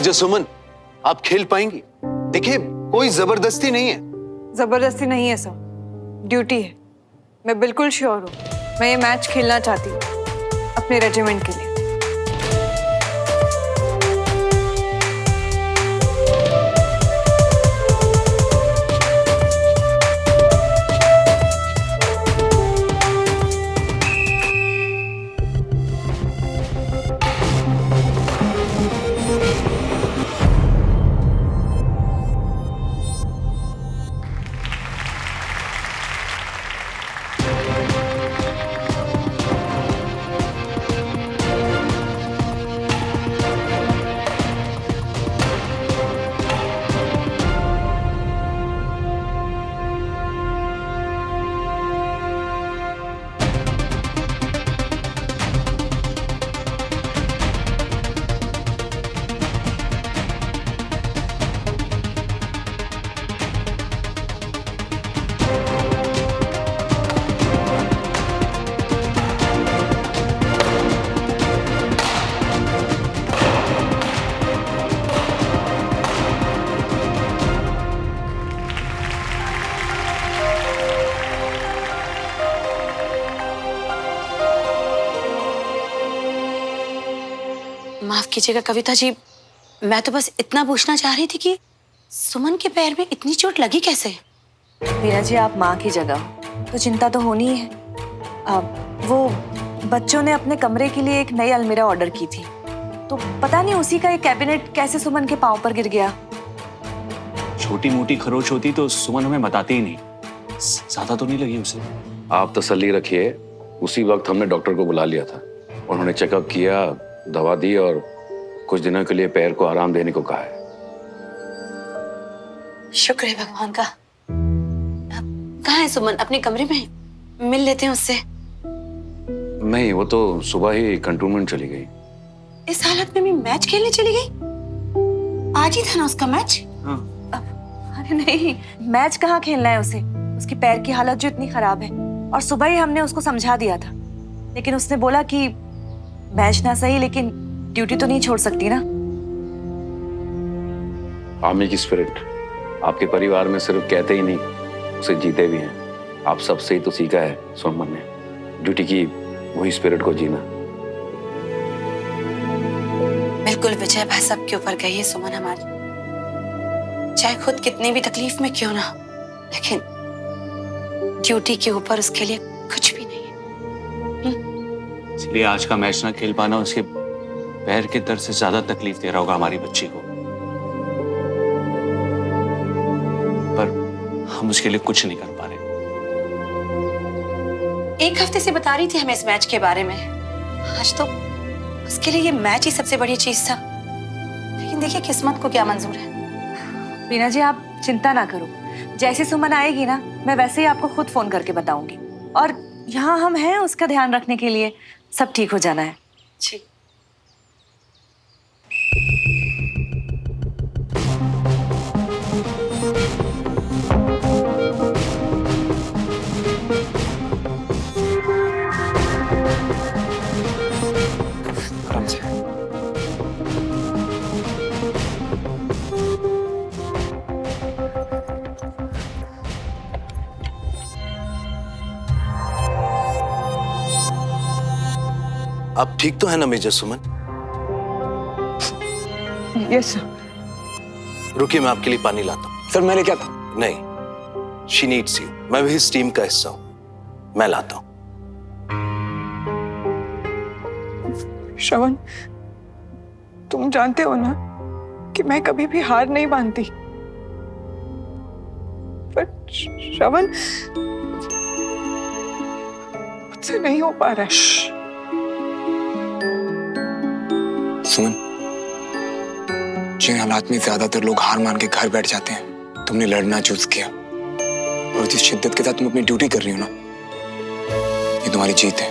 Major सुमन, आप खेल पाएंगी? देखिए, कोई जबरदस्ती नहीं है। जबरदस्ती नहीं है सर, ड्यूटी है। मैं बिल्कुल श्योर हूँ, मैं ये मैच खेलना चाहती हूँ अपने रेजिमेंट के लिए। माफ कीजिएगा कविता जी, मैं तो बस इतना पूछना चाह रही थी कि सुमन के पैर में इतनी चोट लगी कैसे? मीरा जी, आप माँ की जगह तो चिंता तो होनी ही है। वो बच्चों ने अपने कमरे के लिए एक नई अलमीरा ऑर्डर की थी, तो पता नहीं उसी का एक कैबिनेट कैसे सुमन के पांव पर गिर गया। छोटी मोटी खरोच होती तो सुमन हमें बताती ही नहीं। ज्यादा तो नहीं लगी उसे? आप तसल्ली रखिए, उसी वक्त हमने डॉक्टर को बुला लिया था। उन्होंने चेकअप किया, दवा दी और कुछ दिनों के लिए पैर को आराम देने को कहा है। शुक्र है भगवान का। कहाँ है सुमन? अपने कमरे में? मिल लेते हैं उससे। नहीं, वो तो सुबह ही कंटोनमेंट चली गई। इस हालत में भी मैच खेलने चली गई? आज ही था ना उसका मैच? हाँ। अरे नहीं, मैच कहाँ खेलना है उसे? उसकी पैर की हालत जो इतनी खराब है, और सुबह ही हमने उसको समझा दिया था, लेकिन उसने बोला कि मैच ना सही लेकिन ड्यूटी तो नहीं छोड़ सकती ना। आर्मी की स्पिरिट आपके परिवार में सिर्फ कहते ही नहीं, उसे जीते भी हैं। आप सबसे ही तो सीखा है सुमन ने, ड्यूटी की वही स्पिरिट को जीना। बिल्कुल विजय भाई सबके ऊपर गई है सुमन हमारी, चाहे खुद कितनी भी तकलीफ में क्यों ना, लेकिन ड्यूटी के ऊपर उसके लिए कुछ भी नहीं है। इसलिए आज का मैच ना खेल पाना उसके पैर के दर्द से ज्यादा तकलीफ दे रहा होगा हमारी बच्ची को। पर हम उसके लिए कुछ नहीं कर पा रहे। एक हफ्ते से बता रही थी हमें इस मैच के बारे में, आज तो उसके लिए ये मैच ही सबसे बड़ी चीज था। लेकिन देखिए किस्मत को क्या मंजूर है। मीना जी, आप चिंता ना करो, जैसे सुमन आएगी ना, मैं वैसे ही आपको खुद फोन करके बताऊंगी। और यहाँ हम हैं उसका ध्यान रखने के लिए, सब ठीक हो जाना है। जी। आराम से। आप ठीक तो है ना मेजर सुमन? Yes sir. रुकिए, मैं आपके लिए पानी लाता हूँ। सर मैंने क्या था? नहीं, शी नीड्स यू। मैं भी इस टीम का हिस्सा हूँ, मैं लाता हूँ। श्रवण, तुम जानते हो ना कि मैं कभी भी हार नहीं मानती, पर श्रवण मुझसे नहीं हो पा रहा है। सुमन, जिन हालात में ज्यादातर लोग हार मान के घर बैठ जाते हैं, तुमने लड़ना चूज किया, और जिस शिद्दत के साथ तुम अपनी ड्यूटी कर रही हो ना, ये तुम्हारी जीत है,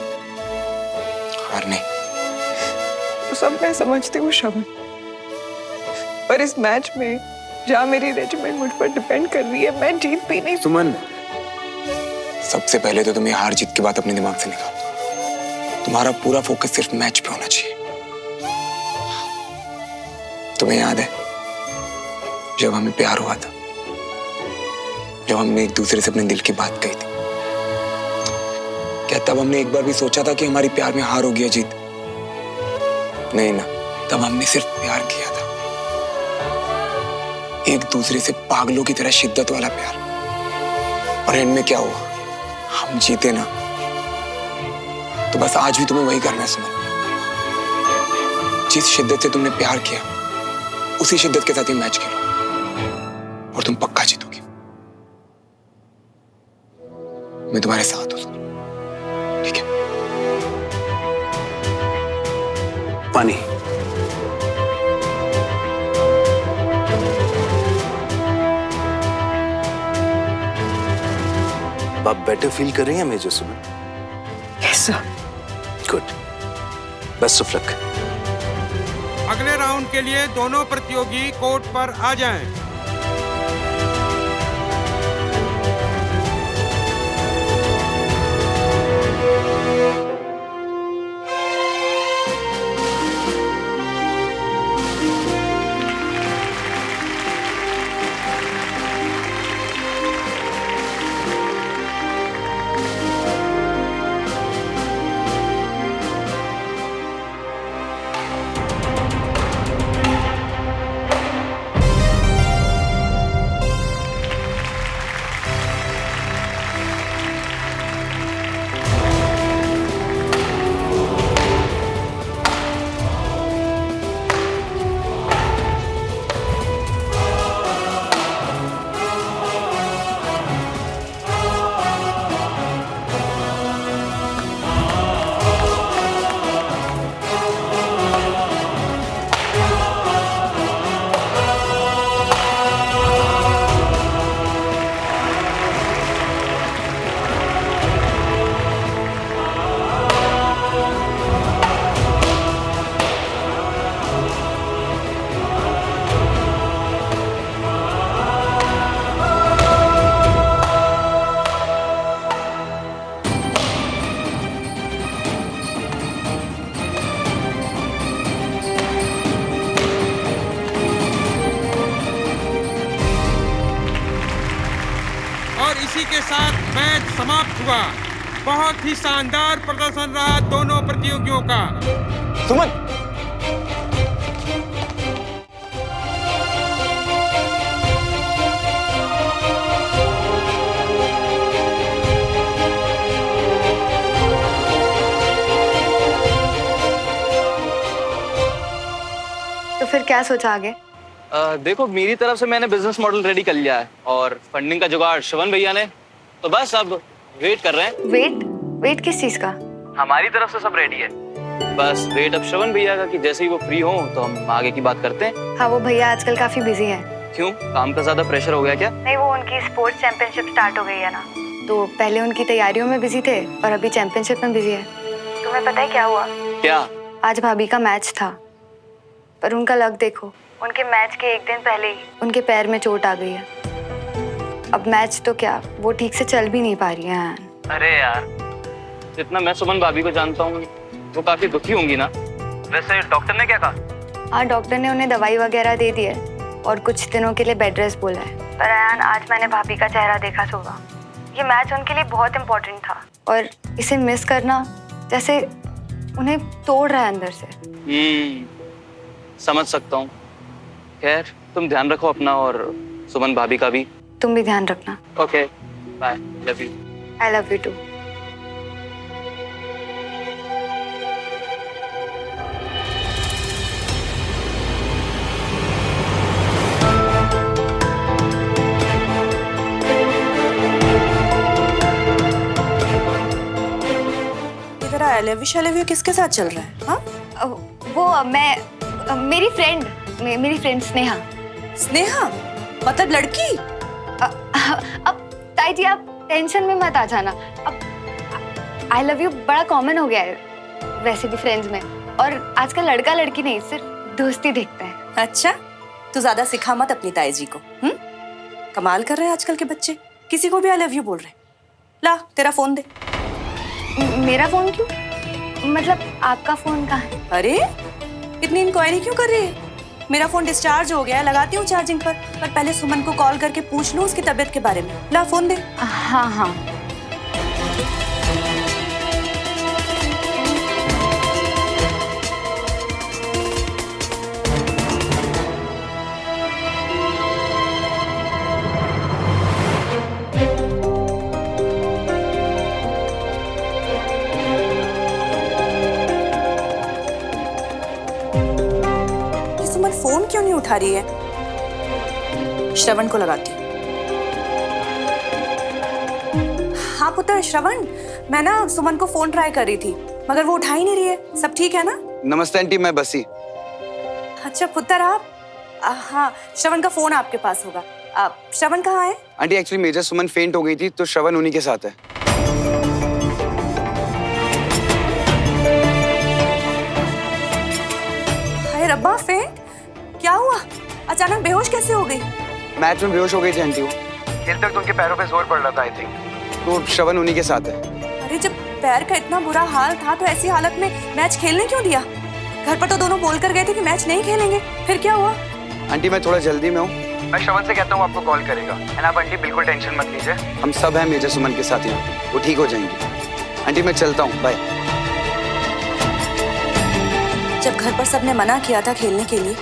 हार नहीं। तो सब मैं समझती हूँ श्रवण, पर इस मैच में जहाँ मेरी रेजिमेंट मुझ पर डिपेंड कर रही है, मैं जीत भी नहीं। सुमन, सबसे पहले तो तुम ये हार जीत की बात अपने दिमाग से निकाल। तुम्हारा पूरा फोकस सिर्फ मैच पे होना चाहिए। तुम्हें याद है जब हमें प्यार हुआ था, जब हमने एक दूसरे से अपने दिल की बात कही थी? क्या तब हमने एक बार भी सोचा था कि हमारी प्यार में हार होगी या जीत? नहीं ना, तब हमने सिर्फ प्यार किया था, एक दूसरे से पागलों की तरह शिद्दत वाला प्यार। और एंड में क्या हुआ? हम जीते ना। तो बस आज भी तुम्हें वही करना है सुमन। जिस शिद्दत से तुमने प्यार किया उसी शिद्दत के साथ ही मैच खेलो और तुम पक्का जीतोगी। मैं तुम्हारे साथ हूं सुमन, ठीक है? पानी। आप बेटर फील कर रही हैं major Suman? Yes sir. Good, best of luck. अगले राउंड के लिए दोनों प्रतियोगी कोर्ट पर आ जाएं। इसी के साथ मैच समाप्त हुआ। बहुत ही शानदार प्रदर्शन रहा दोनों प्रतियोगियों का। सुमन, तो फिर क्या सोचा आगे? देखो, मेरी तरफ से मैंने बिजनेस मॉडल रेडी कर लिया है और फंडिंग का जुगाड़ श्रवण भैया ने, तो बस अब वेट कर रहे हैं। वेट किस चीज का? हमारी तरफ से सब रेडी है, बस वेट अब श्रवण भैया का कि जैसे ही वो फ्री हो तो हम आगे की बात करते हैं। हाँ, वो भैया आजकल काफी बिजी हैं। क्यों, काम का ज्यादा प्रेशर हो गया क्या? नहीं, वो उनकी स्पोर्ट्स चैंपियनशिप स्टार्ट हो गई है ना, तो पहले उनकी तैयारियों में बिजी थे और अभी चैंपियनशिप में बिजी है। तुम्हें पता है क्या हुआ? क्या? आज भाभी का मैच था, पर उनका लक देखो, उनके मैच के एक दिन पहले ही उनके पैर में चोट आ गई है। अब मैच तो क्या, वो ठीक से चल भी नहीं पा रही है। अरे यार, जितना मैं सुमन भाभी को जानता हूँ वो काफी दुखी होंगी ना। वैसे डॉक्टर ने क्या कहा? हाँ, डॉक्टर ने उन्हें दवाई वगैरह दे दी है और कुछ दिनों के लिए बेड रेस्ट बोला है। पर अयान, आज मैंने भाभी का चेहरा देखा सुबह। ये मैच उनके लिए बहुत इम्पोर्टेंट था और इसे मिस करना जैसे उन्हें तोड़ रहा है अंदर से। समझ सकता हूँ। खैर, तुम ध्यान रखो अपना और सुमन भाभी का भी। तुम भी ध्यान रखना। Okay, bye, love you. I love you too. I love you किसके साथ चल रहा है? हाँ, वो मेरी फ्रेंड स्नेहा। स्नेहा मतलब लड़की? अब ताई जी, आप टेंशन में मत आ जाना। अब आई लव यू बड़ा कॉमन हो गया है वैसे भी फ्रेंड्स में, और आजकल लड़का लड़की नहीं, सिर्फ दोस्ती देखते हैं। अच्छा, तू ज्यादा सिखा मत अपनी ताई जी को। कमाल कर रहे हैं आजकल के बच्चे, किसी को भी आई लव यू बोल रहे हैं। ला, तेरा फोन दे। मेरा फोन क्यों? मतलब आपका फोन कहाँ है? अरे, इतनी इंक्वायरी क्यों कर रही है? मेरा फोन डिस्चार्ज हो गया है, लगाती हूँ चार्जिंग पर पहले सुमन को कॉल करके पूछ लूँ उसकी तबीयत के बारे में। ला फोन दे। हाँ हाँ। सुमन फोन क्यों नहीं उठा रही है? श्रवण को लगाती हूँ। हाँ पुत्र श्रवण, मैं ना सुमन को फोन ट्राई कर रही थी मगर वो उठा ही नहीं रही है। सब ठीक है ना? नमस्ते आंटी, मैं बसी। अच्छा पुत्र आप, हाँ श्रवण का फोन आपके पास होगा। श्रवण कहाँ है? आंटी एक्चुअली मेजर सुमन फेंट हो गई थी तो श्रवण उन्हीं के साथ है। हाय रब्बा, फेंट? क्या हुआ? अचानक बेहोश कैसे हो गई? मैच में बेहोश हो गई थी आंटी वो। खेलते वक्त उनके पैरों पे जोर पड़ रहा था आई थिंक, तो श्रवण उन्हीं के साथ है। अरे जब पैर का इतना बुरा हाल था तो ऐसी हालत में मैच खेलने क्यों दिया? घर पर तो दोनों बोल कर गए थे कि मैच नहीं खेलेंगे, फिर क्या हुआ? आंटी मैं थोड़ा जल्दी में हूँ, मैं श्रवण से कहता हूँ आपको कॉल करेगा। एंड आप आंटी बिल्कुल टेंशन मत लीजिए, हम सब हैं मेजर सुमन के साथ यहाँ, वो ठीक हो जाएंगी। आंटी मैं चलता हूँ, बाय। जब घर पर सबने मना किया था खेलने के लिए,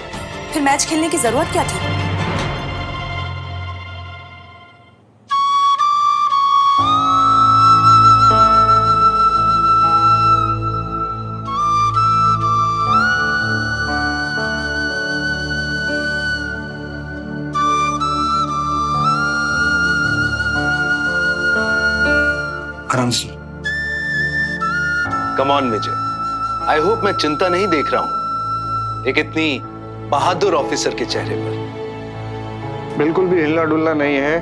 फिर मैच खेलने की जरूरत क्या थी? आराम से। Come on major, I hope मैं चिंता नहीं देख रहा हूं एक इतनी बहादुर ऑफिसर के चेहरे पर। बिल्कुल भी हिलना डुलना नहीं है।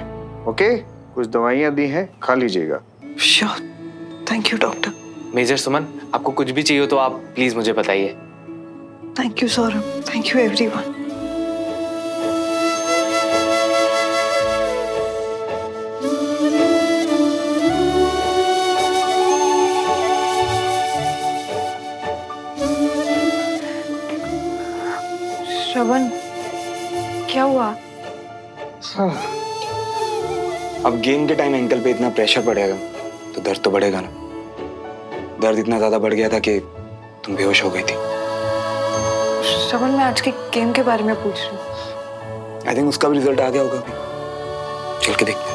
ओके, कुछ दवाइयाँ दी हैं, खा लीजिएगा। Sure, thank you doctor. Major Suman, आपको कुछ भी चाहिए तो आप प्लीज मुझे बताइए। Thank you Saurabh, thank you everyone. Shravan, क्या हुआ? अब गेम के टाइम एंकल पे इतना प्रेशर पड़ेगा तो दर्द तो बढ़ेगा ना। दर्द इतना ज्यादा बढ़ गया था कि तुम बेहोश हो गई थी। श्रवण, मैं आज के गेम के बारे में पूछ रही हूँ। आई थिंक उसका भी रिजल्ट आ गया होगा अभी। चल के देखते हैं।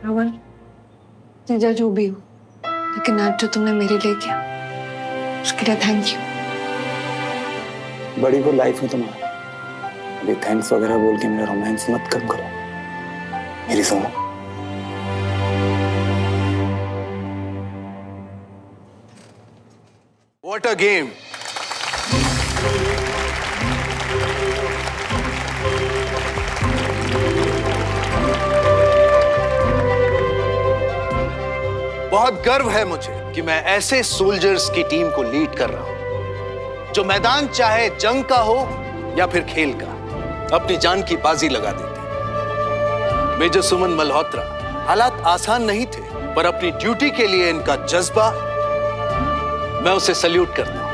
श्रवण, तेजा जो भी हो, लेकिन आज जो तुमने मेरे लिए किया उसके लिए थैंक यू। बड़ी को लाइफ में तुम्हारा अभी थैंक्स वगैरह बोल के मेरा रोमांस मत कम करो, मेरी सुनो। What a game! बहुत गर्व है मुझे कि मैं ऐसे सोल्जर्स की टीम को लीड कर रहा हूं जो मैदान चाहे जंग का हो या फिर खेल का, अपनी जान की बाजी लगा देते। मेजर सुमन मल्होत्रा, हालात आसान नहीं थे पर अपनी ड्यूटी के लिए इनका जज्बा, मैं उसे सल्यूट करता हूं।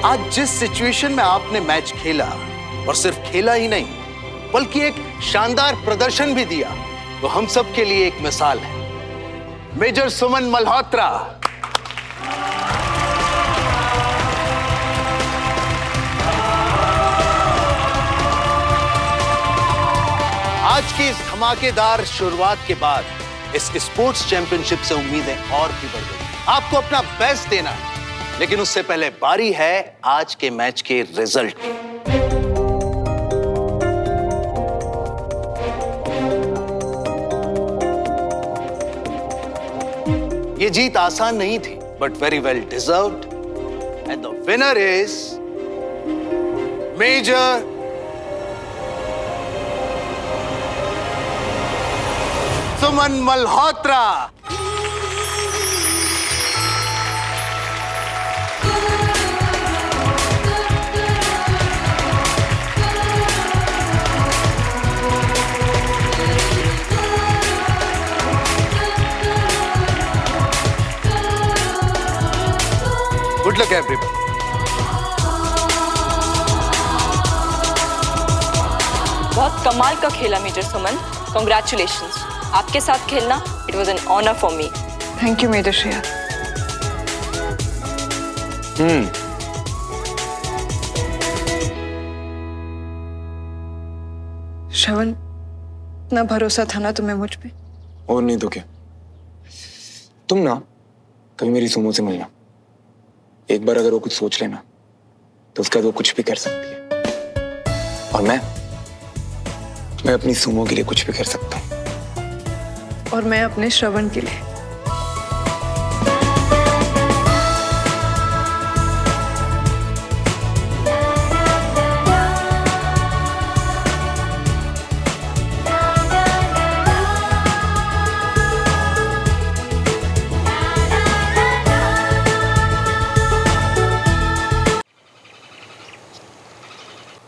आज जिस सिचुएशन में आपने मैच खेला और सिर्फ खेला ही नहीं बल्कि एक शानदार प्रदर्शन भी दिया, तो हम सब के लिए एक मिसाल है। मेजर सुमन मल्होत्रा, आज की इस धमाकेदार शुरुआत के बाद इस स्पोर्ट्स चैंपियनशिप से उम्मीदें और भी बढ़ गई। आपको अपना बेस्ट देना है, लेकिन उससे पहले बारी है आज के मैच के रिजल्ट की। ये जीत आसान नहीं थी but very well deserved, and the winner is major Suman Malhotra. Good luck everyone. बहुत कमाल का खेला मेजर सुमन, कॉन्ग्रेचुलेशंस। आपके साथ खेलना it was an honour for me. Thank you major Shreya. Shravan, इतना भरोसा था ना तुम्हें मुझ पे। और नहीं तो क्या। तुम ना कभी मेरी सुमो से मिलना, एक बार अगर वो कुछ सोच लेना तो उसका वो कुछ भी कर सकती है। और मैं अपनी सुमो के लिए कुछ भी कर सकता हूँ। और मैं अपने श्रवण के लिए।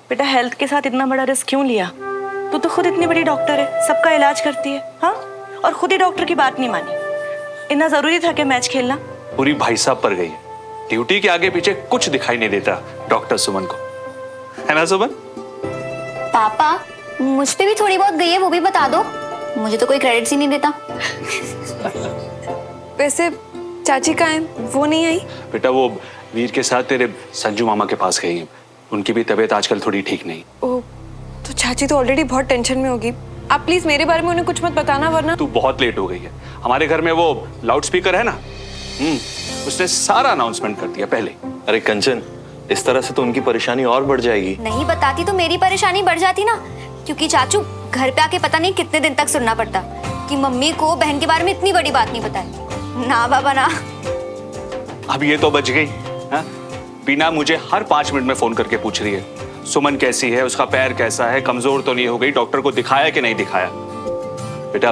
बेटा हेल्थ के साथ इतना बड़ा रिस्क क्यों लिया? तू तो खुद इतनी बड़ी डॉक्टर है, सबका इलाज करती है, हाँ? और खुद ही डॉक्टर की बात नहीं मानी। इतना जरूरी था कि मैच खेलना? पूरी भाई साहब पर गई है। ड्यूटी के आगे पीछे कुछ दिखाई नहीं देता डॉक्टर सुमन को, है ना सुमन? पापा, मुझ पे भी थोड़ी बहुत गई है, वो भी बता दो। मुझे तो कोई क्रेडिट्स ही नहीं देता। वैसे चाची कहाँ है? वो नहीं आई? बेटा वो वीर के साथ तेरे संजू मामा के पास गई है। उनकी भी तबीयत आजकल थोड़ी ठीक नहीं। ओह, तो चाची तो ऑलरेडी बहुत टेंशन में होगी। आप प्लीज मेरे बारे में उन्हें कुछ मत बताना, वरना। तू बहुत लेट हो गई है। हमारे घर में वो लाउड स्पीकर है ना, उसने सारा अनाउंसमेंट कर दिया पहले। अरे कंचन, इस तरह से तो उनकी परेशानी और बढ़ जाएगी। नहीं बताती तो मेरी परेशानी बढ़ जाती ना, क्योंकि चाचू घर पे आके पता नहीं कितने दिन तक सुनना पड़ता कि मम्मी को बहन के बारे में इतनी बड़ी बात नहीं बताई। ना बाबा ना। अब ये तो बच गई, हाँ? बीना मुझे हर 5 मिनट में फोन करके पूछ रही है सुमन कैसी है, उसका पैर कैसा है, कमजोर तो नहीं हो गई, डॉक्टर को दिखाया कि नहीं दिखाया। बेटा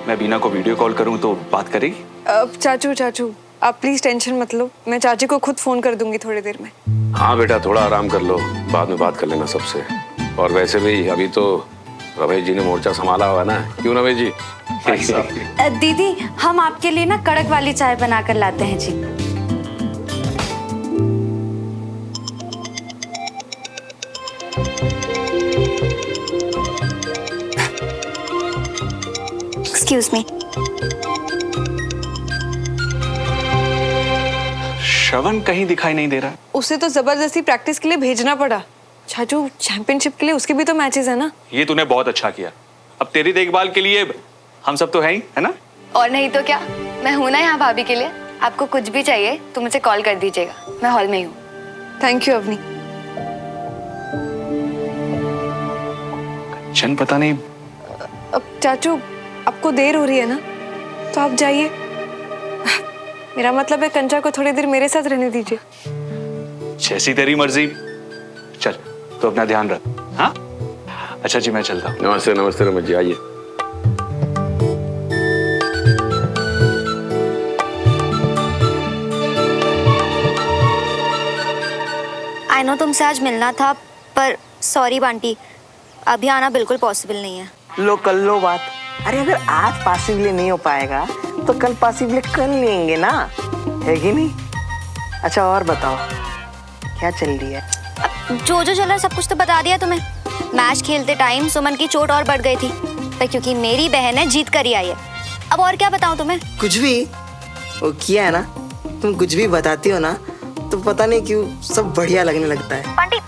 मैं बीना को वीडियो कॉल करूं तो बात करेगी? चाचू आप प्लीज टेंशन मत लो, मैं चाची को खुद फोन कर दूंगी थोड़ी देर में। हाँ बेटा थोड़ा आराम कर लो, बाद में बात कर लेना सबसे। और वैसे भी अभी तो रमेश जी ने मोर्चा संभाला हुआ ना, क्यों रमेश जी? दीदी, हम आपके लिए ना कड़क वाली चाय बना कर लाते हैं जी। Excuse me. श्रवण कहीं दिखाई नहीं दे रहा। उसे तो जबरदस्ती प्रैक्टिस के लिए भेजना पड़ा। चाचू चैंपियनशिप के लिए उसके भी तो मैचेस है ना। ये तूने बहुत अच्छा किया। अब तेरी देखभाल के लिए हम सब तो हैं ही, है ना? और नहीं तो क्या, मैं हूं ना यहाँ भाभी के लिए। आपको कुछ भी चाहिए तो मुझे कॉल कर दीजिएगा, मैं हॉल में ही हूँ। Thank you Avni. चन पता नहीं। अब चाचू आपको देर हो रही है ना, तो आप जाइए। मेरा मतलब है कंचा को थोड़ी देर मेरे साथ रहने दीजिए। जैसी तेरी मर्जी। चल तो अपना ध्यान रख, हाँ? अच्छा जी मैं चलता हूँ। नमस्ते नमस्ते रमेश जी, आइए। आई नो तुमसे आज मिलना था, पर सॉरी बांटी, अभी आना बिल्कुल पॉसिबल नहीं है। लो कर लो बात। अरे अगर आज पॉसिबल नहीं हो पाएगा तो कल पॉसिबल कर लेंगे ना, है कि नहीं? अच्छा और बताओ क्या चल रही है? जो जो चला सब कुछ तो बता दिया तुम्हें। मैच खेलते टाइम सुमन की चोट और बढ़ गई थी, पर क्योंकि मेरी बहन है जीत कर ही आई है। अब और क्या बताऊं तुम्हें? कुछ भी वो किया है ना, तुम कुछ भी बताती हो ना तो पता नहीं क्यों सब बढ़िया लगने लगता है। पंडित,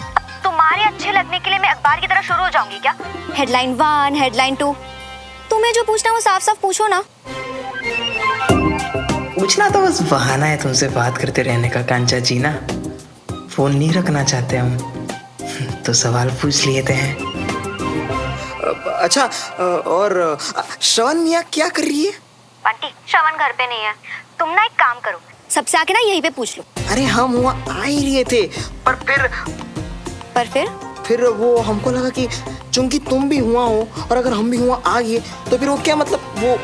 तुम्हारे अच्छे लगने के लिए मैं अखबार की तरह शुरू हो जाऊंगी क्या? हेडलाइन 1, हेडलाइन 2, तुम्हें जो पूछना है वो साफ साफ पूछो ना। पूछना तो बस बहाना है तुमसे बात करते रहने का कांचा जी ना। फोन नहीं रखना चाहते हम तो सवाल पूछ लेते हैं। अच्छा और श्रवण मियाँ क्या कर रही है? बंटी, श्रवण घर पे नहीं है। तुम ना एक काम करो, सबसे आके ना यहीं पे पूछ लो। अरे हम वहाँ आ ही रहे थे, पर फिर फिर वो हमको लगा कि चूंकि तुम भी हुआ हो और अगर हम भी हुआ आ गए तो फिर वो क्या मतलब वो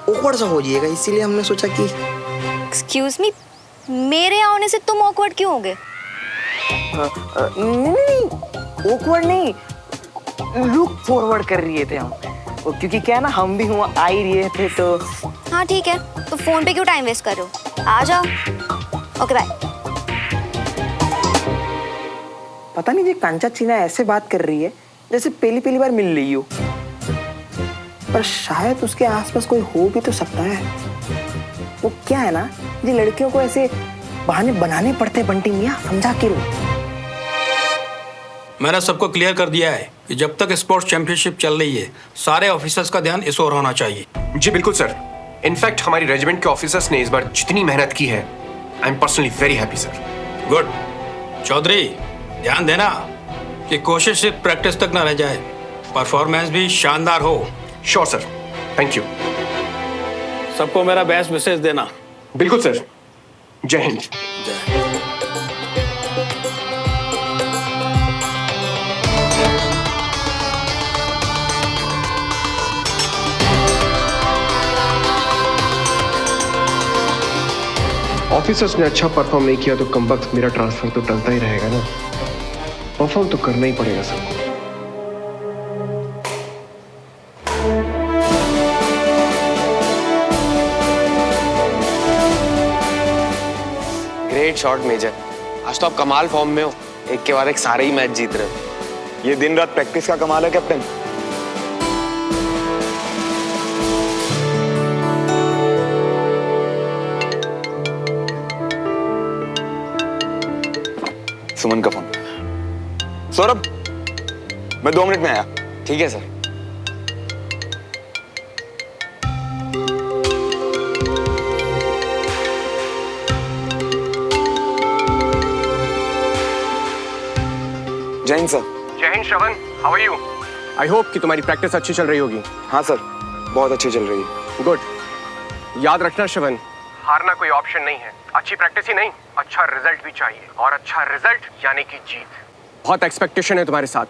awkward सा हो जाएगा, इसीलिए हमने सोचा कि एक्सक्यूज मी, मेरे आने से तुम ऑकवर्ड क्यों हो गए? नहीं awkward नहीं, लुक फॉरवर्ड कर रहे थे हम, क्योंकि क्या है ना हम भी हुआ आ ही रहे थे तो। हाँ ठीक है, तो फोन पे क्यों टाइम वेस्ट कर रहे हो, आ जाओ। Okay bye. पता नहीं ये कांचा चीना ऐसे बात कर रही है जैसे पहली बार मिल रही हो, पर शायद उसके आसपास कोई हो भी तो सकता है। वो क्या है ना, ये लड़कियों को ऐसे बहाने बनाने पड़ते हैं बंटी मियां, समझा के रो। मैंने सबको क्लियर कर दिया है कि जब तक स्पोर्ट्स चैंपियनशिप चल रही है सारे ऑफिसर्स का ध्यान इस ओर होना चाहिए। जी बिल्कुल सर। इनफैक्ट हमारी रेजिमेंट के ऑफिसर्स ने इस बार जितनी मेहनत की है, I am personally very happy sir. Good. Chaudhary ध्यान देना कि कोशिश सिर्फ प्रैक्टिस तक ना रह जाए, परफॉर्मेंस भी शानदार हो। Sure sir, thank you. सबको मेरा बेस्ट विशेष देना। बिल्कुल सर। जय हिंद। ऑफिसर्स ने अच्छा परफॉर्म नहीं किया तो कमबख्त मेरा ट्रांसफर तो टलता ही रहेगा ना। परफॉर्म तो करना ही पड़ेगा सबको। ग्रेट शॉट मेजर, आज तो आप कमाल फॉर्म में हो, एक के बाद एक सारे ही मैच जीत रहे हो। ये दिन रात प्रैक्टिस का कमाल है कैप्टन। सुमन का फोन। सौरभ, मैं 2 मिनट में आया। ठीक है sir. Jai Hind sir. Jai Hind Shravan, how are you? I hope कि तुम्हारी प्रैक्टिस अच्छी चल रही होगी। हाँ सर, बहुत अच्छी चल रही है। गुड। याद रखना श्रवण, हारना कोई ऑप्शन नहीं है। अच्छी प्रैक्टिस ही नहीं, अच्छा रिजल्ट भी चाहिए, और अच्छा रिजल्ट यानी कि जीत। बहुत एक्सपेक्टेशन है तुम्हारे साथ।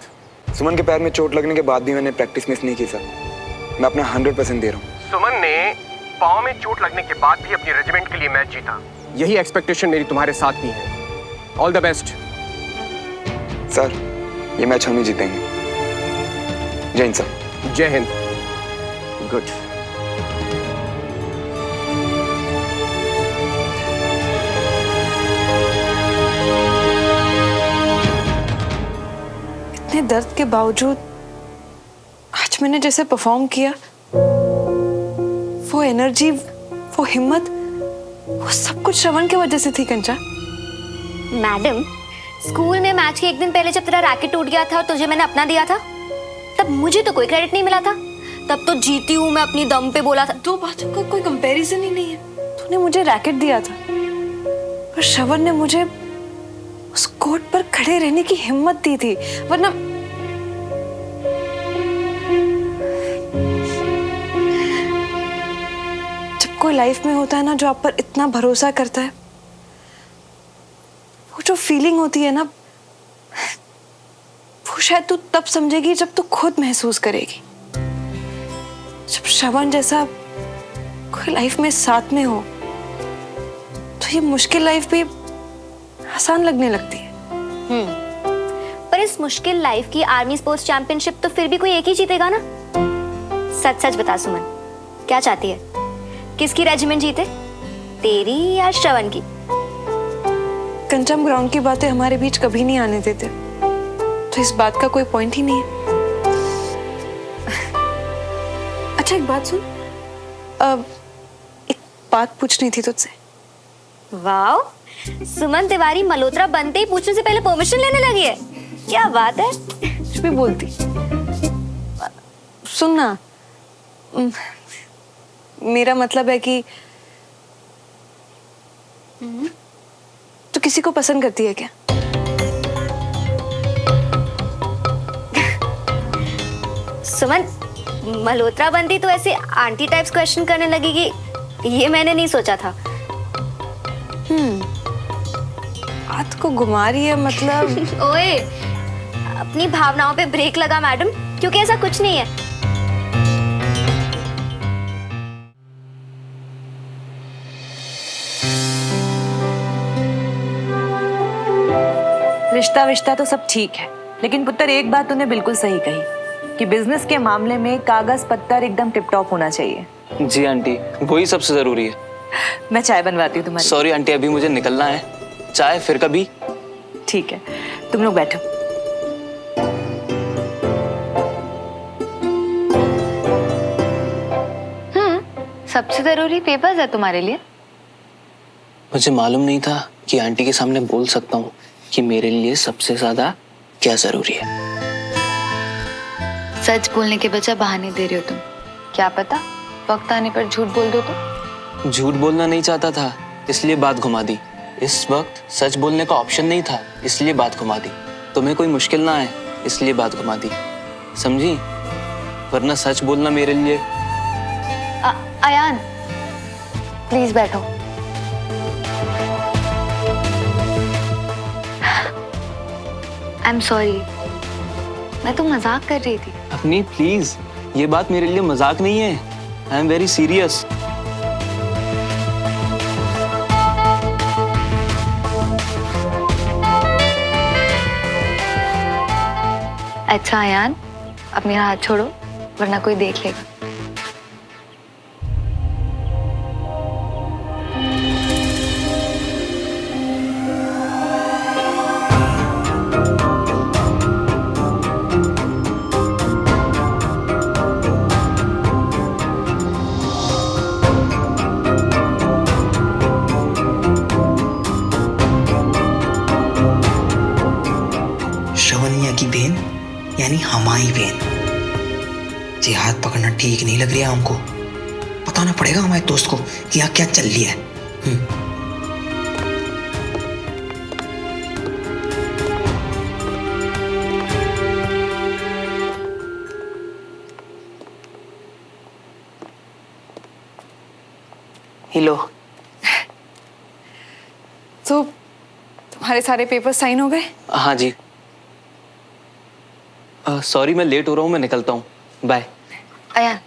सुमन के पैर में चोट लगने के बाद भी मैंने प्रैक्टिस मिस नहीं की सर। मैं अपना 100% दे रहा हूँ। सुमन ने पाँव में चोट लगने के बाद भी अपनी रेजिमेंट के लिए मैच जीता। यही एक्सपेक्टेशन मेरी तुम्हारे साथ भी है। All the best sir. ये मैच हम ही जीतेंगे। जय हिंद सर। जय हिंद। गुड। इतने दर्द के बावजूद आज मैंने जैसे परफॉर्म किया, वो एनर्जी, वो हिम्मत, वो सब कुछ श्रवण की वजह से थी कंचा। मैडम, स्कूल में मैच के एक दिन पहले जब तेरा रैकेट टूट गया था और तुझे मैंने अपना दिया था, तब मुझे तो कोई क्रेडिट नहीं मिला था। तब तो जीती हूँ मैं अपनी दम पे बोला था। दो बातों का कोई कंपैरिजन ही नहीं है। तूने मुझे रैकेट दिया था और श्रवण ने मुझे उस कोर्ट पर खड़े रहने की हिम्मत दी थी, वरना जब कोई लाइफ में होता है ना जो आप पर इतना भरोसा करता है, वो जो फीलिंग होती है ना, वो शायद तू तब समझेगी जब तू खुद महसूस करेगी। जब श्रवण जैसा कोई लाइफ में साथ में हो तो ये मुश्किल लाइफ भी आसान लगने लगती है। पर इस मुश्किल लाइफ की आर्मी स्पोर्ट्स चैंपियनशिप तो फिर भी कोई एक ही जीतेगा ना। सच सच बता सुमन, क्या चाहती है? किसकी रेजिमेंट जीते, तेरी या श्रवण की? कंचम ग्राउंड की बातें हमारे बीच कभी नहीं आने देते, तो इस बात का कोई पॉइंट ही नहीं है। अच्छा एक बात सुन, एक बात पूछनी थी तुझसे। वाह, सुमन तिवारी मल्होत्रा बनते ही पूछने से पहले परमिशन लेने लगी है। क्या बात है। कुछ भी बोलती। सुन ना, मेरा मतलब है कि तू किसी को पसंद करती है क्या? सुमन, मल्होत्रा बनती तो ऐसे आंटी टाइप्स क्वेश्चन करने लगेगी, ये मैंने नहीं सोचा था। बात को घुमा रही है मतलब। ओए, अपनी भावनाओं पे ब्रेक लगा मैडम, क्योंकि ऐसा कुछ नहीं है। रिश्ता विश्ता तो सब ठीक है, लेकिन पुत्र एक बात तूने बिल्कुल सही कही कि बिजनेस के मामले में कागज पत्तर एकदम टिप टॉप होना चाहिए। जी आंटी, वही सबसे जरूरी है। मैं चाय बनवाती हूँ तुम्हारी। सॉरी आंटी, अभी मुझे निकलना है। चाय फिर कभी। ठीक है, तुम लोग बैठो। सबसे जरूरी पेपर्स है तुम्हारे लिए। मुझे मालूम नहीं था कि आंटी के सामने बोल सकता हूँ कि मेरे लिए सबसे ज्यादा क्या जरूरी है। सच बोलने के बजाय बहाने दे रहे हो तुम। क्या पता वक्त आने पर झूठ बोल दो तो। झूठ बोलना नहीं चाहता था, इसलिए बात घुमा दी। इस वक्त सच बोलने का ऑप्शन नहीं था, इसलिए बात घुमा दी। तुम्हें कोई मुश्किल ना आए, इसलिए बात घुमा दी, समझी? वरना सच बोलना मेरे लिए। अयान प्लीज बैठो। आई एम सॉरी, मैं तो मजाक कर रही थी। अपनी प्लीज, ये बात मेरे लिए मजाक नहीं है। I am very serious. अच्छा अयान, अब मेरा हाथ छोड़ो वरना कोई देख लेगा। श्रवण की बहन यानी हमारी बहन, ये हाथ पकड़ना ठीक नहीं लग रहा हमको। बताना पड़ेगा हमारे दोस्त को कि यहाँ क्या चल रही है। हेलो। तो तुम्हारे सारे पेपर साइन हो गए? हाँ जी। सॉरी मैं लेट हो रहा हूँ, मैं निकलता हूँ। बाय। अयान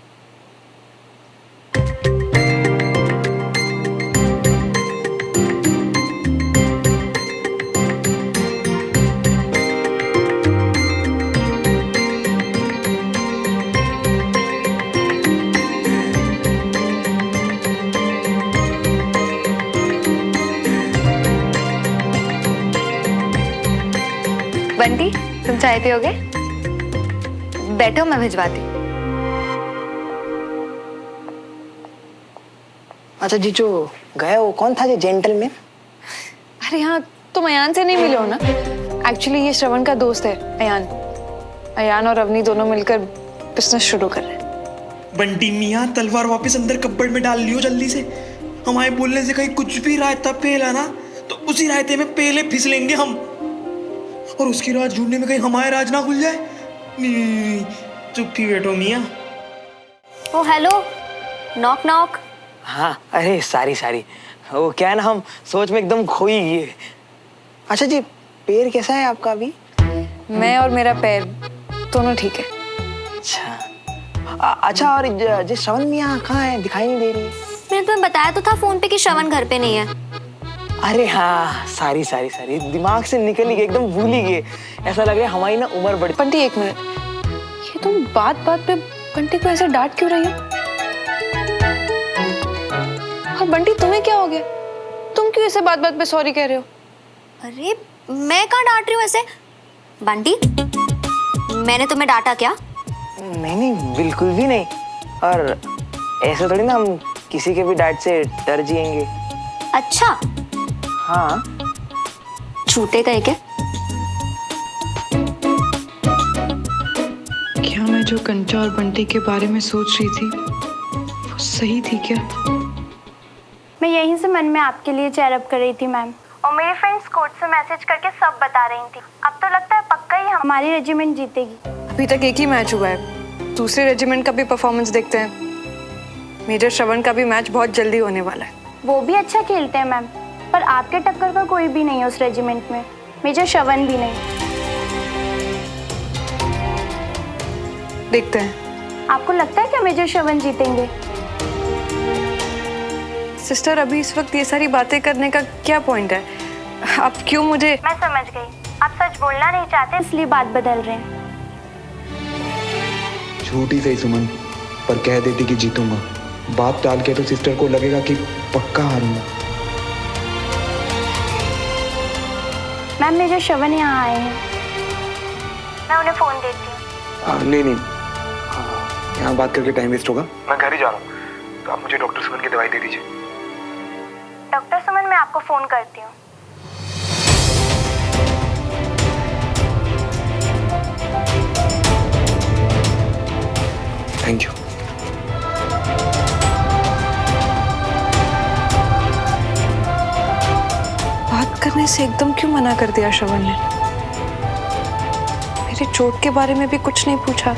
बंटी, तुम चाय पियोगे? बैठो, मैं भिजवाती हूँ। अच्छा जी, जो गया वो कौन था, जो जेंटलमैन? अरे हाँ, तुम अयान से नहीं मिले हो ना? एक्चुअली ये श्रवण का दोस्त है अयान। अयान और अवनी दोनों मिलकर बिजनेस शुरू कर रहे हैं। बंटी मियाँ, तलवार वापस अंदर कपबोर्ड में डाल लियो जल्दी से। हमारे बोलने से कहीं कुछ भी रायता पेला ना तो उसी रायते में पेले फिसलेंगे हम, और उसकी राज ढूंढने में कहीं हमारे राज ना खुल जाए। चुप ही बैठो मियाँ। ओ हेलो, नॉक नॉक। हाँ, अरे सारी वो क्या है ना, हम सोच में एकदम खो ही गए। अच्छा जी, पैर कैसा है आपका अभी? मैं और मेरा पैर दोनों ठीक है। अच्छा, और जो श्रवण मियाँ कहाँ है, दिखाई नहीं दे रही है? मैंने तुम्हें बताया तो था फोन पे कि श्रवण घर पे नहीं है। अरे हाँ, सारी दिमाग से निकल ही गई, एकदम भूल ही गए। ऐसा लग रहा है हमारी ना उम्र बढ़ी। बंटी एक मिनट, ये तुम बात पे बंटी को ऐसे डांट क्यों रही हो? और बंटी तुम्हें क्या हो गया? तुम क्यों ऐसे बात पे सॉरी कह रहे हो? अरे मैं कहाँ डांट रही हूँ ऐसे? बंटी, मैंने तुम्हें डांटा क्या? नहीं, बिल्कुल भी नहीं। और ऐसे थोड़ी ना हम किसी के भी डांट से डर जिएंगे। अच्छा हाँ, झूठे कहे क्या? क्या मैं जो कंचा और बंटी के बारे में सोच रही थी वो सही थी क्या? मैं यहीं से मन में आपके लिए चेयरअप कर रही थी मैम, और मेरी फ्रेंड्स कोर्ट से मैसेज करके सब बता रही थी। अब तो लगता है पक्का ही हमारी रेजिमेंट जीतेगी। अभी तक एक ही मैच हुआ है, दूसरे रेजिमेंट का भी परफॉर्मेंस देखते हैं। मेजर श्रवण का भी मैच बहुत जल्दी होने वाला है। वो भी अच्छा खेलते हैं मैम, पर आपके टक्कर का कोई भी नहीं है उस रेजिमेंट में, मेजर श्रवण भी नहीं। देखते हैं। आपको लगता है कि मेजर श्रवण जीतेंगे? सिस्टर, अभी इस वक्त ये सारी बातें करने का क्या पॉइंट है? आप क्यों मुझे... मैं समझ गई, आप सच बोलना नहीं चाहते इसलिए बात बदल रहे हैं। झूठी सही सुमन, पर कह देती कि जीतूंगा। बात टाल के तो सिस्टर को लगेगा कि पक्का हारूंगा। मैम, मेजर श्रवण यहाँ आए हैं, मैं उन्हें फोन देती हूँ। नहीं नहीं, यहाँ बात करके टाइम वेस्ट होगा। मैं घर ही जा रहा हूँ, तो आप मुझे डॉक्टर सुमन की दवाई दे दीजिए। डॉक्टर सुमन, मैं आपको फोन करती हूँ। Thank you. बात करने से एकदम क्यों मना कर दिया श्रवण ने? मेरी चोट के बारे में भी कुछ नहीं पूछा।